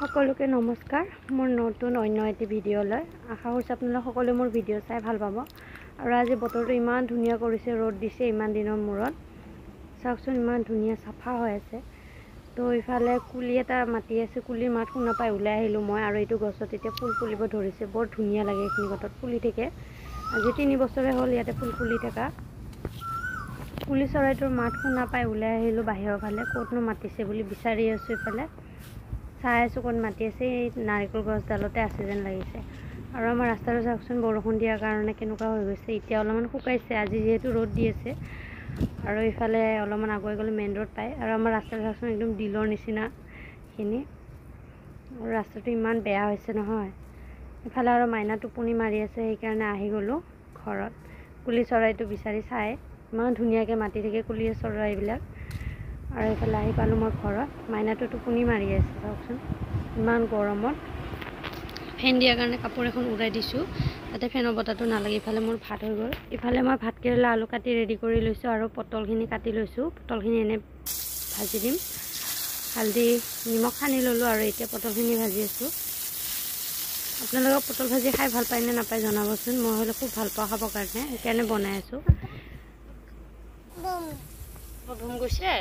সকলোকে নমস্কাৰ মোৰ নতুন অন্য এটি ভিডিঅ'লৈ আশা কৰিছোঁ আপোনালোকে সকলোৱে মোৰ ভিডিঅ' চাই ভাল পাব আৰু আজি বতৰটো ইমান ধুনীয়া কৰিছে ৰ'দ দিছে ইমান দিনৰ মূৰত চাওকচোন ইমান ধুনীয়া চাফা হৈ আছে তো ইফালে কুলি এটা মাতি আছে কুলিৰ মাত শুনা পাই ওলাই আহিলোঁ মই আৰু এইটো গছত এতিয়া ফুল ফুলিব ধৰিছে বৰ ধুনীয়া লাগে এইখিনি গছত ফুলি থাকে আজি 3 বছৰে হ'ল ইয়াতে ফুল ফুলি থকা কুলি চৰাইটোৰ মাত শুনা পাই ওলাই আহিলোঁ বাহিৰৰ ফালে ক'তনো মাতিছে বুলি বিচাৰি আছোঁ ইফালে চাই আছোঁ কোন মাতি আছে এই নাৰিকল গছডালতে আছে যেন লাগিছে আৰু আমাৰ ৰাস্তাটো চাওকচোন বৰষুণ দিয়াৰ কাৰণে কেনেকুৱা হৈ গৈছে এতিয়া অলপমান শুকাইছে আজি যিহেতু ৰ'দ দি আছে আৰু ইফালে অলপমান আগুৱাই গ'লে মেইন ৰোড পায় আৰু আমাৰ ৰাস্তাটো চাওকচোন একদম দিলৰ নিচিনাখিনি আৰু ৰাস্তাটো ইমান বেয়া হৈছে নহয় ইফালে আৰু মাইনা টোপনি মাৰি আছে সেইকাৰণে আহি গ'লোঁ ঘৰত কুলি চৰাইটো বিচাৰি চাই ইমান ধুনীয়াকৈ মাতি থাকে কুলি চৰাইবিলাক আৰু ইফালে আহি পালোঁ মই ঘৰত মাইনাটো টোপনি মাৰি আছে চাওকচোন ইমান গৰমত ফেন দিয়াৰ কাৰণে কাপোৰ এখন উৰাই দিছোঁ যাতে ফেনৰ বতাহটো নালাগে ইফালে মোৰ ভাত হৈ গ'ল ইফালে মই ভাত কেৰেলা আলু কাটি ৰেডি কৰি লৈছোঁ আৰু পটলখিনি কাটি লৈছোঁ পটলখিনি এনে ভাজি দিম হালধি নিমখ সানি ল'লোঁ আৰু এতিয়া পটলখিনি ভাজি আছোঁ আপোনালোকে পটল ভাজি খাই ভাল পায় নে নাপায় জনাবচোন মই হ'লে খুব ভাল পাওঁ খাবৰ কাৰণে সেইকাৰণে বনাই আছোঁ ভুম গৈছে